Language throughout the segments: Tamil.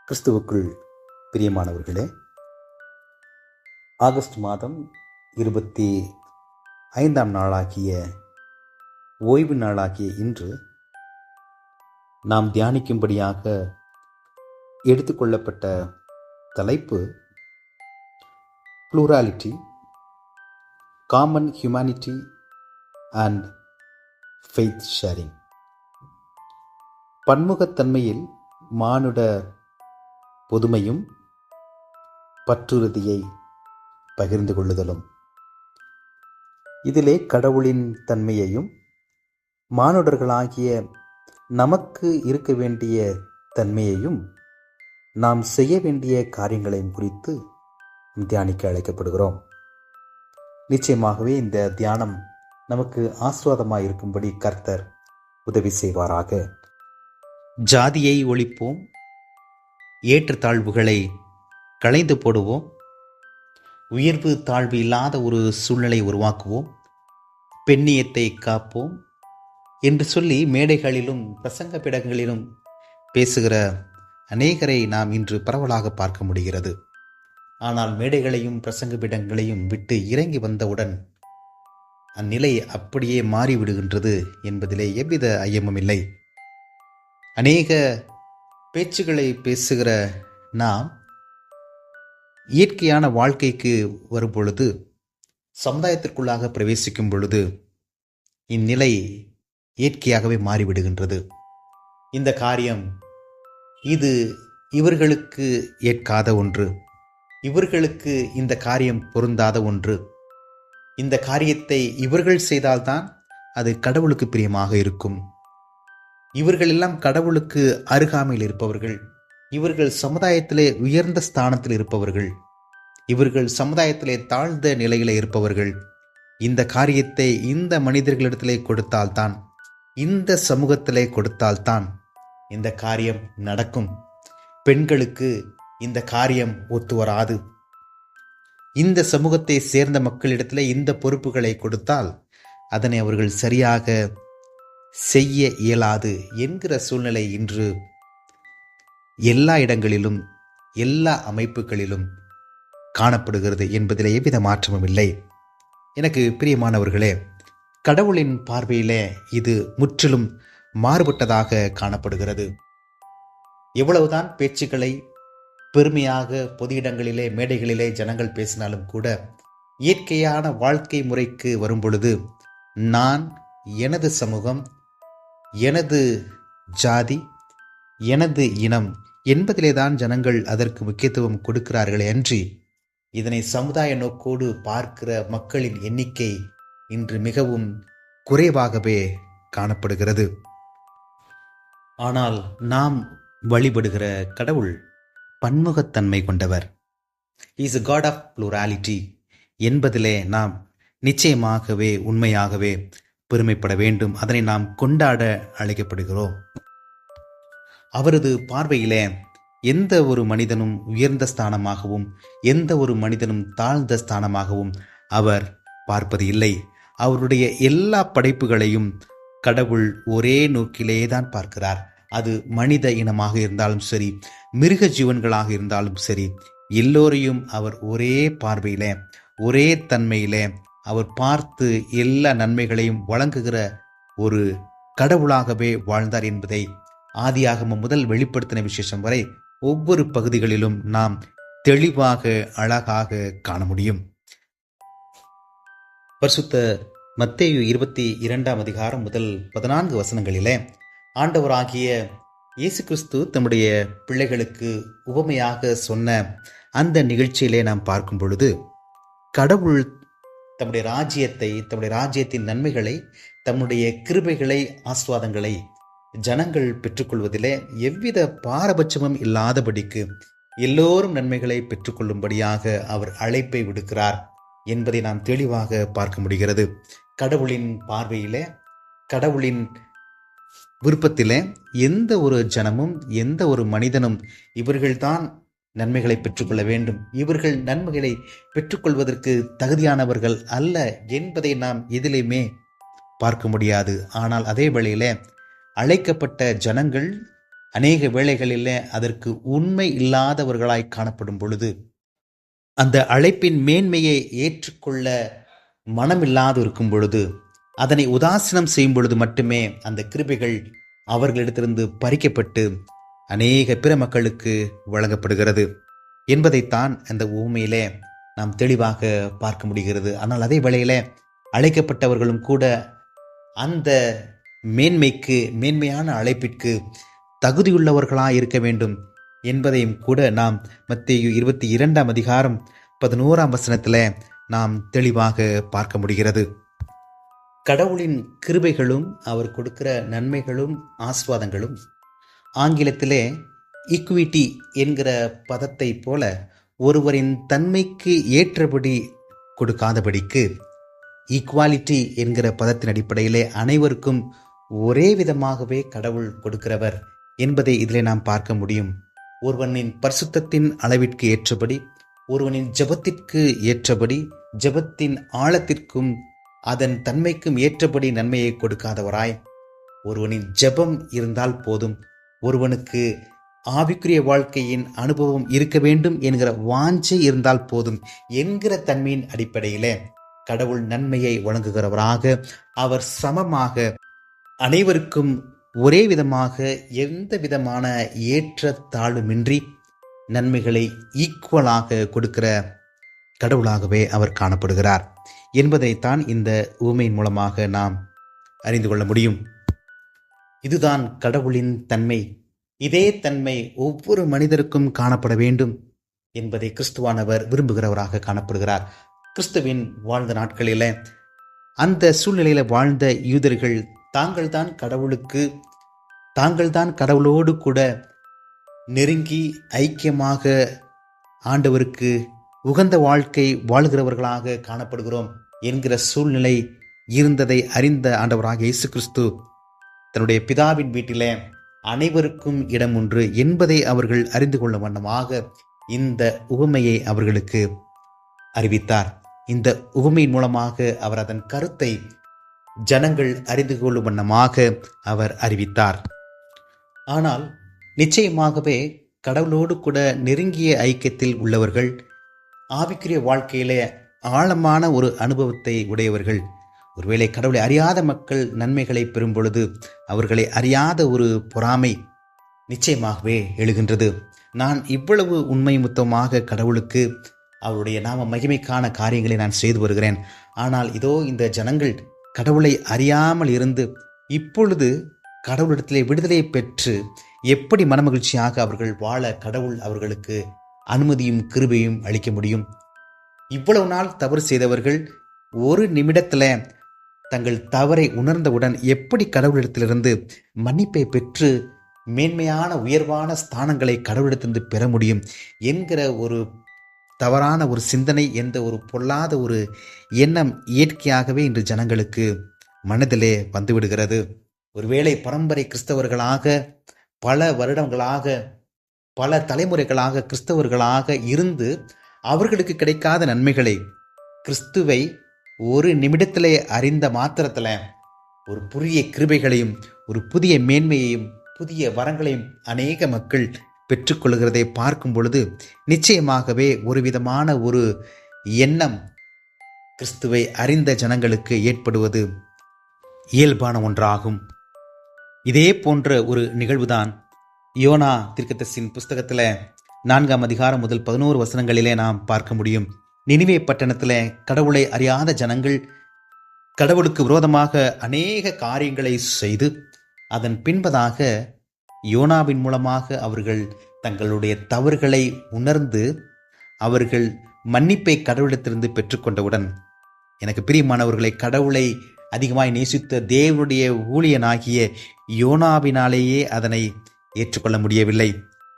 கிறிஸ்துவுக்குள் பிரியமானவர்களே, ஆகஸ்ட் மாதம் 25ஆம் நாளாகிய ஓய்வு நாளாகிய இன்று நாம் தியானிக்கும்படியாக எடுத்துக்கொள்ளப்பட்ட தலைப்பு plurality, common humanity and faith sharing. பன்முகத்தன்மையில் மானுட பொதுமையும் பற்றுறுதியை பகிர்ந்து கொள்ளுதலும். இதிலே கடவுளின் தன்மையையும் மானுடர்களாகிய நமக்கு இருக்க வேண்டிய தன்மையையும் நாம் செய்ய வேண்டிய காரியங்களையும் குறித்து தியானிக்க அழைக்கப்படுகிறோம். நிச்சயமாகவே இந்த தியானம் நமக்கு ஆசீர்வாதமாய் இருக்கும்படி கர்த்தர் உதவி செய்வாராக. ஜாதியை ஒழிப்போம், ஏற்றத்தாழ்வுகளை களைந்து போடுவோம், உயர்வு தாழ்வு இல்லாத ஒரு சூழ்நிலை உருவாக்குவோம், பெண்ணியத்தை காப்போம் என்று சொல்லி மேடைகளிலும் பிரசங்க பீடங்களிலும் பேசுகிற அநேகரை நாம் இன்று பரவலாக பார்க்க முடிகிறது. ஆனால் மேடைகளையும் பிரசங்க பீடங்களையும் விட்டு இறங்கி வந்தவுடன் அந்நிலை அப்படியே மாறிவிடுகின்றது என்பதிலே எவ்வித ஐயமும் இல்லை. அநேக பேச்சுகளை பேசுகிற நாம் இயற்கையான வாழ்க்கைக்கு வரும் பொழுது, சமுதாயத்திற்குள்ளாக பிரவேசிக்கும் பொழுது இந்நிலை இயற்கையாகவே மாறிவிடுகின்றது. இந்த காரியம் இது இவர்களுக்கு ஏற்காத ஒன்று, இவர்களுக்கு இந்த காரியம் பொருந்தாத ஒன்று, இந்த காரியத்தை இவர்கள் செய்தால்தான் அது கடவுளுக்கு பிரியமாக இருக்கும், இவர்கள் எல்லாம் கடவுளுக்கு அருகாமையில் இருப்பவர்கள், இவர்கள் சமுதாயத்திலே உயர்ந்த ஸ்தானத்தில் இருப்பவர்கள், இவர்கள் சமுதாயத்திலே தாழ்ந்த நிலையில இருப்பவர்கள், இந்த காரியத்தை இந்த மனிதர்களிடத்திலே கொடுத்தால்தான், இந்த சமூகத்திலே கொடுத்தால்தான் இந்த காரியம் நடக்கும், பெண்களுக்கு இந்த காரியம் ஒத்து வராது, இந்த சமூகத்தை சேர்ந்த மக்களிடத்திலே இந்த பொறுப்புகளை கொடுத்தால் அதனை அவர்கள் சரியாக செய்ய இயலாது என்கிற சூழ்நிலை இன்று எல்லா இடங்களிலும் எல்லா அமைப்புகளிலும் காணப்படுகிறது என்பதிலே எவ்வித மாற்றமும் இல்லை. எனக்கு பிரியமானவர்களே, கடவுளின் பார்வையிலே இது முற்றிலும் மாறுபட்டதாக காணப்படுகிறது. எவ்வளவுதான் பேச்சுக்களை பெருமையாக பொது இடங்களிலே மேடைகளிலே ஜனங்கள் பேசினாலும் கூட, இயற்கையான வாழ்க்கை முறைக்கு வரும்பொழுது நான், எனது சமூகம், எனது ஜாதி, எனது இனம் என்பதிலே தான் ஜனங்கள் அதற்கு முக்கியத்துவம் கொடுக்கிறார்களே அன்றி இதனை சமுதாய நோக்கோடு பார்க்கிற மக்களின் எண்ணிக்கை இன்று மிகவும் குறைவாகவே காணப்படுகிறது. ஆனால் நாம் வழிபடுகிற கடவுள் பன்முகத்தன்மை கொண்டவர். Is a God of plurality என்பதிலே நாம் நிச்சயமாகவே உண்மையாகவே பெருமைப்பட வேண்டும். அதனை நாம் கொண்டாட அழைக்கப்படுகிறோம். அவரது பார்வையிலே எந்த ஒரு மனிதனும் உயர்ந்த ஸ்தானமாகவும் எந்த ஒரு மனிதனும் தாழ்ந்த ஸ்தானமாகவும் அவர் பார்ப்பது இல்லை. அவருடைய எல்லா படைப்புகளையும் கடவுள் ஒரே நோக்கிலே தான் பார்க்கிறார். அது மனித இனமாக இருந்தாலும் சரி, மிருக ஜீவன்களாக இருந்தாலும் சரி, எல்லோரையும் அவர் ஒரே பார்வையிலே ஒரே தன்மையிலே அவர் பார்த்து எல்லா நன்மைகளையும் வழங்குகிற ஒரு கடவுளாகவே வாழ்ந்தார் என்பதை ஆதியாகமம் முதல் வெளிப்படுத்தின விசேஷம் வரை ஒவ்வொரு பகுதிகளிலும் நாம் தெளிவாக அழகாக காண முடியும். பரிசுத்த மத்தேயு 22ஆம் அதிகாரம் முதல் 14 வசனங்களிலே ஆண்டவராகிய இயேசு கிறிஸ்து தம்முடைய பிள்ளைகளுக்கு உவமையாக சொன்ன அந்த நிகழ்ச்சியிலே நாம் பார்க்கும் பொழுது, கடவுள் தம்முடைய ராஜ்யத்தை, தம்முடைய ராஜ்யத்தின் நன்மைகளை, தம்முடைய கிருபைகளை, ஆசீர்வாதங்களை ஜனங்கள் பெற்றுக்கொள்வதிலே எவ்வித பாரபட்சமும் இல்லாதபடிக்கு எல்லோரும் நன்மைகளை பெற்றுக்கொள்ளும்படியாக அவர் அழைப்பை விடுக்கிறார் என்பதை நாம் தெளிவாக பார்க்க முடிகிறது. கடவுளின் பார்வையிலே, கடவுளின் விருப்பத்திலே எந்த ஒரு ஜனமும் எந்த ஒரு மனிதனும் இவர்கள்தான் நன்மைகளை பெற்றுக்கொள்ள வேண்டும், இவர்கள் நன்மைகளை பெற்றுக்கொள்வதற்கு தகுதியானவர்கள் அல்ல என்பதை நாம் எதிலுமே பார்க்க முடியாது. ஆனால் அதே வேளையிலே அழைக்கப்பட்ட ஜனங்கள் அநேக வேளைகளில் அதற்கு உண்மை இல்லாதவர்களாய் காணப்படும் பொழுது, அந்த அழைப்பின் மேன்மையை ஏற்றுக்கொள்ள மனமில்லாது இருக்கும் பொழுது, அதனை உதாசீனம் செய்யும் பொழுது மட்டுமே அந்த கிருபைகள் அவர்களிடத்திலிருந்து பறிக்கப்பட்டு அநேக பிற மக்களுக்கு வழங்கப்படுகிறது என்பதைத்தான் அந்த உவமையிலே நாம் தெளிவாக பார்க்க முடிகிறது. ஆனால் அதே வேளையில அழைக்கப்பட்டவர்களும் கூட அந்த மேன்மையான அழைப்பிற்கு தகுதியுள்ளவர்களாய் இருக்க வேண்டும் என்பதையும் கூட நாம் மத்தேயு 22 அதிகாரம் 11 வசனத்தில் நாம் தெளிவாக பார்க்க முடிகிறது. கடவுளின் கிருபைகளும் அவர் கொடுக்கிற நன்மைகளும் ஆசீர்வாதங்களும் ஆங்கிலத்திலே ஈக்விட்டி என்கிற பதத்தை போல ஒருவரின் தன்மைக்கு ஏற்றபடி கொடுக்காதபடிக்கு ஈக்குவாலிட்டி என்கிற பதத்தின் அடிப்படையிலே அனைவருக்கும் ஒரே விதமாகவே கடவுள் கொடுக்கிறவர் என்பதை இதிலே நாம் பார்க்க முடியும். ஒருவனின் பரிசுத்தத்தின் அளவிற்கு ஏற்றபடி, ஒருவனின் ஜெபத்திற்கு ஏற்றபடி, ஜெபத்தின் ஆழத்திற்கும் அதன் தன்மைக்கும் ஏற்றபடி நன்மையை கொடுக்காதவராய், ஒருவனின் ஜெபம் இருந்தால் போதும், ஒருவனுக்கு ஆவிக்குரிய வாழ்க்கையின் அனுபவம் இருக்க வேண்டும் என்கிற வாஞ்சை இருந்தால் போதும் என்கிற தன்மையின் அடிப்படையிலே கடவுள் நன்மையை வழங்குகிறவராக, அவர் சமமாக அனைவருக்கும் ஒரே விதமாக எந்த விதமான ஏற்ற தாழ்வுமின்றி நன்மைகளை ஈக்குவலாக கொடுக்கிற கடவுளாகவே அவர் காணப்படுகிறார் என்பதைத்தான் இந்த உவமையின் மூலமாக நாம் அறிந்து கொள்ள முடியும். இதுதான் கடவுளின் தன்மை. இதே தன்மை ஒவ்வொரு மனிதருக்கும் காணப்பட வேண்டும் என்பதை கிறிஸ்துவானவர் விரும்புகிறவராக காணப்படுகிறார். கிறிஸ்துவின் வாழ்ந்த நாட்களில் அந்த சூழ்நிலையில வாழ்ந்த யூதர்கள் தாங்கள்தான் கடவுளோடு கூட நெருங்கி ஐக்கியமாக ஆண்டவருக்கு உகந்த வாழ்க்கை வாழ்கிறவர்களாக காணப்படுகிறோம் என்கிற சூழ்நிலை இருந்ததை அறிந்த ஆண்டவராக இயேசு கிறிஸ்து தன்னுடைய பிதாவின் வீட்டிலே அனைவருக்கும் இடம் உண்டு என்பதை அவர்கள் அறிந்து கொள்ளும் வண்ணமாக இந்த உவமையை அவர்களுக்கு அறிவித்தார். இந்த உவமையின் மூலமாக அவர் அதன் கருத்தை ஜனங்கள் அறிந்து கொள்ளும் வண்ணமாக அவர் அறிவித்தார். ஆனால் நிச்சயமாகவே கடவுளோடு கூட நெருங்கிய ஐக்கியத்தில் உள்ளவர்கள், ஆவிக்குரிய வாழ்க்கையிலே ஆழமான ஒரு அனுபவத்தை உடையவர்கள், ஒருவேளை கடவுளை அறியாத மக்கள் நன்மைகளை பெறும் பொழுது அவர்களை அறியாத ஒரு பொறாமை நிச்சயமாகவே எழுகின்றது. நான் இவ்வளவு உண்மை முத்தமாக கடவுளுக்கு அவருடைய நாம மகிமைக்கான காரியங்களை நான் செய்து வருகிறேன், ஆனால் இதோ இந்த ஜனங்கள் கடவுளை அறியாமல் இருந்து இப்பொழுது கடவுளிடத்திலே விடுதலை பெற்று எப்படி மனமகிழ்ச்சியாக அவர்கள் வாழ கடவுள் அவர்களுக்கு அனுமதியும் கிருபையும் அளிக்க முடியும்? இவ்வளவு நாள் தவறு செய்தவர்கள் ஒரு நிமிடத்தில் தங்கள் தவறை உணர்ந்தவுடன் எப்படி கடவுளிடத்திலிருந்து மன்னிப்பை பெற்று மேன்மையான உயர்வான ஸ்தானங்களை கடவுளிடத்திலிருந்து பெற முடியும் என்கிற ஒரு தவறான ஒரு சிந்தனை, என்ற ஒரு பொல்லாத ஒரு எண்ணம் இயற்கையாகவே இன்று ஜனங்களுக்கு மனதிலே வந்துவிடுகிறது. ஒருவேளை பரம்பரை கிறிஸ்தவர்களாக பல வருடங்களாக பல தலைமுறைகளாக கிறிஸ்தவர்களாக இருந்து அவர்களுக்கு கிடைக்காத நன்மைகளை, கிறிஸ்துவை ஒரு நிமிடத்திலே அறிந்த மாத்திரத்தில் ஒரு புதிய கிருபைகளையும் ஒரு புதிய மேன்மையையும் புதிய வரங்களையும் அநேக மக்கள் பெற்றுக்கொள்கிறதை பார்க்கும் பொழுது நிச்சயமாகவே ஒரு விதமான ஒரு எண்ணம் கிறிஸ்துவை அறிந்த ஜனங்களுக்கு ஏற்படுவது இயல்பான ஒன்றாகும். இதே போன்ற ஒரு நிகழ்வுதான் யோனா தீர்க்கதரிசியின் புஸ்தகத்தில் 4 அதிகாரம் முதல் 11 வசனங்களிலே நாம் பார்க்க முடியும். நினிவே பட்டணத்தில் கடவுளை அறியாத ஜனங்கள் கடவுளுக்கு விரோதமாக அநேக காரியங்களை செய்து அதன் பின்பதாக யோனாவின் மூலமாக அவர்கள் தங்களுடைய தவறுகளை உணர்ந்து அவர்கள் மன்னிப்பை கடவுளிடத்திலிருந்து பெற்றுக்கொண்டவுடன், எனக்கு பிரியமானவர்களை, கடவுளை அதிகமாய் நேசித்த தேவனுடைய ஊழியனாகிய யோனாவினாலேயே அதனை ஏற்றுக்கொள்ள முடியவில்லை.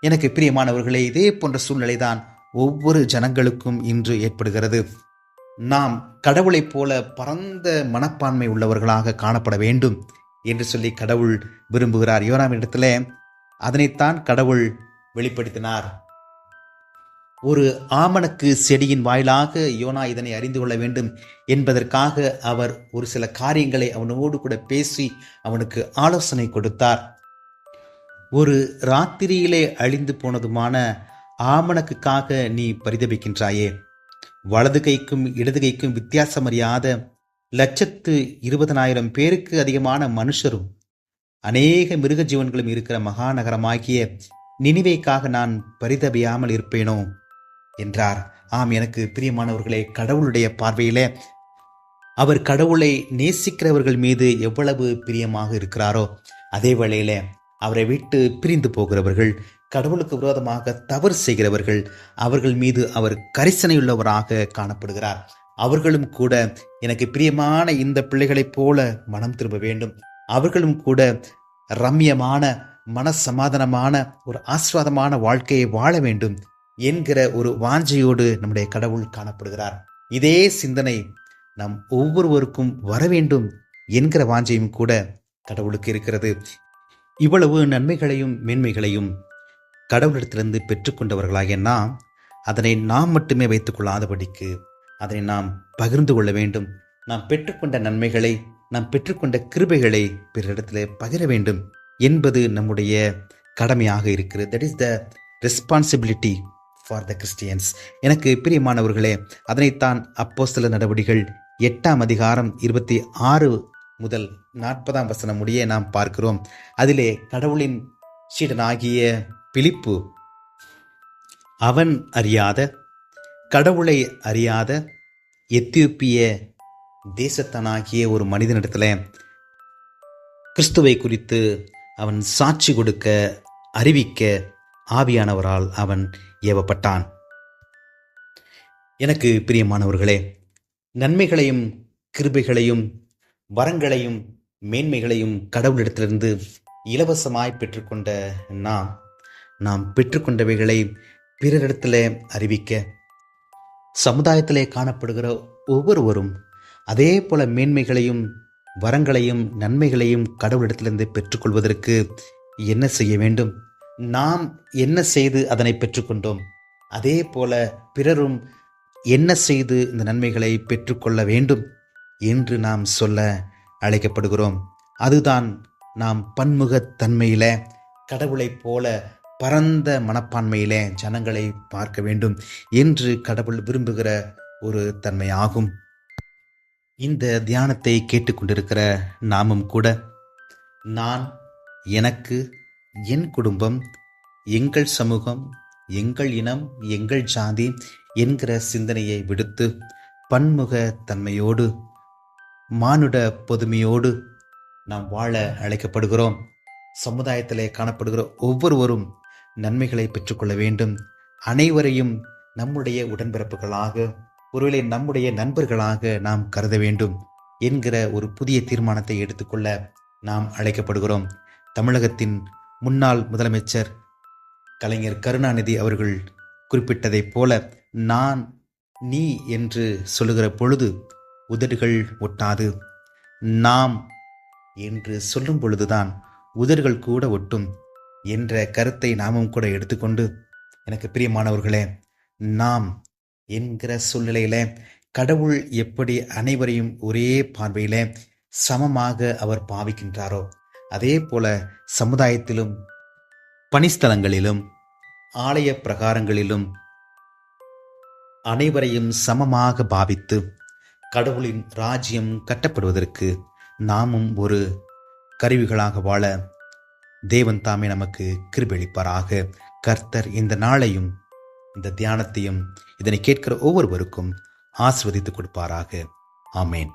எனக்கு பிரியமானவர்களே, இதே போன்ற சூழ்நிலைதான் ஒவ்வொரு ஜனங்களுக்கும் இன்று ஏற்படுகிறது. நாம் கடவுளைப் போல பரந்த மனப்பான்மை உள்ளவர்களாக காணப்பட வேண்டும் என்று சொல்லி கடவுள் விரும்புகிறார். யோனாவின் இடத்துல அதனைத்தான் கடவுள் வெளிப்படுத்தினார். ஒரு ஆமணக்கு செடியின் வாயிலாக யோனா இதனை அறிந்து கொள்ள வேண்டும் என்பதற்காக அவர் ஒரு சில காரியங்களை அவனோடு கூட பேசி அவனுக்கு ஆலோசனை கொடுத்தார். ஒரு ராத்திரியிலே அழிந்து போனதுமான ஆமணக்குக்காக நீ பரிதபிக்கின்றாயே. வலது கைக்கும் இடது கைக்கும் வித்தியாசம் அறியாத 120,000 பேருக்கு அதிகமான மனுஷரும் அநேக மிருக ஜீவன்களும் இருக்கிற மகாநகரமாகிய நினிவேக்காக நான் பரிதபியாமல் இருப்பேனோ என்றார். ஆம், எனக்கு பிரியமானவர்களே, கடவுளுடைய பார்வையிலே அவர் கடவுளை நேசிக்கிறவர்கள் மீது எவ்வளவு பிரியமாக இருக்கிறாரோ, அதே வேளையில அவரை விட்டு பிரிந்து போகிறவர்கள், கடவுளுக்கு விரோதமாக தவறு செய்கிறவர்கள், அவர்கள் மீது அவர் கரிசனையுள்ளவராக காணப்படுகிறார். அவர்களும் கூட எனக்கு பிரியமான இந்த பிள்ளைகளைப் போல மனம் திரும்ப வேண்டும், அவர்களும் கூட ரம்யமான மனசமாதானமான ஒரு ஆஸ்வாதமான வாழ்க்கையை வாழ வேண்டும் என்கிற ஒரு வாஞ்சையோடு நம்முடைய கடவுள் காணப்படுகிறார். இதே சிந்தனை நம் ஒவ்வொருவருக்கும் வர வேண்டும் என்கிற வாஞ்சையும் கூட கடவுளுக்கு இருக்கிறது. இவ்வளவு நன்மைகளையும் மேன்மைகளையும் கடவுளிடத்திலிருந்து பெற்றுக்கொண்டவர்களாகிய நாம் அதனை நாம் மட்டுமே வைத்துக் கொள்ளாதபடிக்கு அதனை நாம் பகிர்ந்து கொள்ள வேண்டும். நாம் பெற்றுக்கொண்ட நன்மைகளை, நாம் பெற்றுக்கொண்ட கிருபைகளை பிறரிடத்திலே பகிர வேண்டும் என்பது நம்முடைய கடமையாக இருக்கிறது. That is the responsibility for the Christians. எனக்கு பிரியமானவர்களே, அதனைத்தான் அப்போஸ்தலர் நடவடிக்கைகள் 8ஆம் அதிகாரம் 26 முதல் 40ஆம் வசனம் முடிய நாம் பார்க்கிறோம். அதிலே கடவுளின் சீடனாகிய பிலிப்பு அவன் அறியாத, கடவுளை அறியாத எத்தியோப்பிய தேசத்தனாகிய ஒரு மனிதனிடத்தில் கிறிஸ்துவை குறித்து அவன் சாட்சி கொடுக்க, அறிவிக்க ஆவியானவரால் அவன் ஏவப்பட்டான். எனக்கு பிரியமானவர்களே, நன்மைகளையும் கிருபைகளையும் வரங்களையும் மேன்மைகளையும் கடவுளிடத்திலிருந்து இலவசமாய் பெற்றுக்கொண்ட நாம் பெற்றுக்கொண்டவைகளை பிறரிடத்தில் அறிவிக்க, சமுதாயத்திலே காணப்படுகிற ஒவ்வொருவரும் அதே போல மேன்மைகளையும் வரங்களையும் நன்மைகளையும் கடவுளிடத்திலிருந்து பெற்றுக்கொள்வதற்கு என்ன செய்ய வேண்டும்? நாம் என்ன செய்து அதனை பெற்றுக்கொண்டோம், அதே போல பிறரும் என்ன செய்து இந்த நன்மைகளை பெற்றுக்கொள்ள வேண்டும் என்று நாம் சொல்ல அழைக்கப்படுகிறோம். அதுதான் நாம் பன்முகத்தன்மையில, கடவுளைப் போல பரந்த மனப்பான்மையில ஜனங்களை பார்க்க வேண்டும் என்று கடவுள் விரும்புகிற ஒரு தன்மையாகும். இந்த தியானத்தை கேட்டுக்கொண்டிருக்கிற நாமும் கூட, நான், எனக்கு, என் குடும்பம், எங்கள் சமூகம், எங்கள் இனம், எங்கள் ஜாதி என்கிற சிந்தனையை விடுத்து பன்முக தன்மையோடு, மானுட பொதுமையோடு நாம் வாழ அழைக்கப்படுகிறோம். சமுதாயத்திலே காணப்படுகிற ஒவ்வொருவரும் நன்மைகளை பெற்றுக்கொள்ள வேண்டும். அனைவரையும் நம்முடைய உடன்பிறப்புகளாக, ஒருவேளை நம்முடைய நண்பர்களாக நாம் கருத வேண்டும் என்கிற ஒரு புதிய தீர்மானத்தை எடுத்துக்கொள்ள நாம் அழைக்கப்படுகிறோம். தமிழகத்தின் முன்னாள் முதலமைச்சர் கலைஞர் கருணாநிதி அவர்கள் குறிப்பிட்டதைப் போல, நான், நீ என்று சொல்லுகிற பொழுது உதடுகள் ஒட்டாது, நாம் என்று சொல்லும் பொழுதுதான் உதடுகள் கூட ஒட்டும் என்ற கருத்தை நாமும் கூட எடுத்துக்கொண்டு, எனக்கு பிரியமானவர்களே, நாம் என்கிற சூழ்நிலையில கடவுள் எப்படி அனைவரையும் ஒரே பார்வையில சமமாக அவர் பாவிக்கின்றாரோ, அதே போல சமுதாயத்திலும், பணிஸ்தலங்களிலும், ஆலய பிரகாரங்களிலும் அனைவரையும் சமமாக பாவித்து கடவுளின் ராஜ்யம் கட்டப்படுவதற்கு நாமும் ஒரு கருவிகளாக வாழ தேவன் தாமே நமக்கு கிருபையளிப்பாராக. கர்த்தர் இந்த நாளையும் இந்த தியானத்தையும் இதனை கேட்கிற ஒவ்வொருவருக்கும் ஆசீர்வதித்து கொடுப்பாராக. ஆமேன்.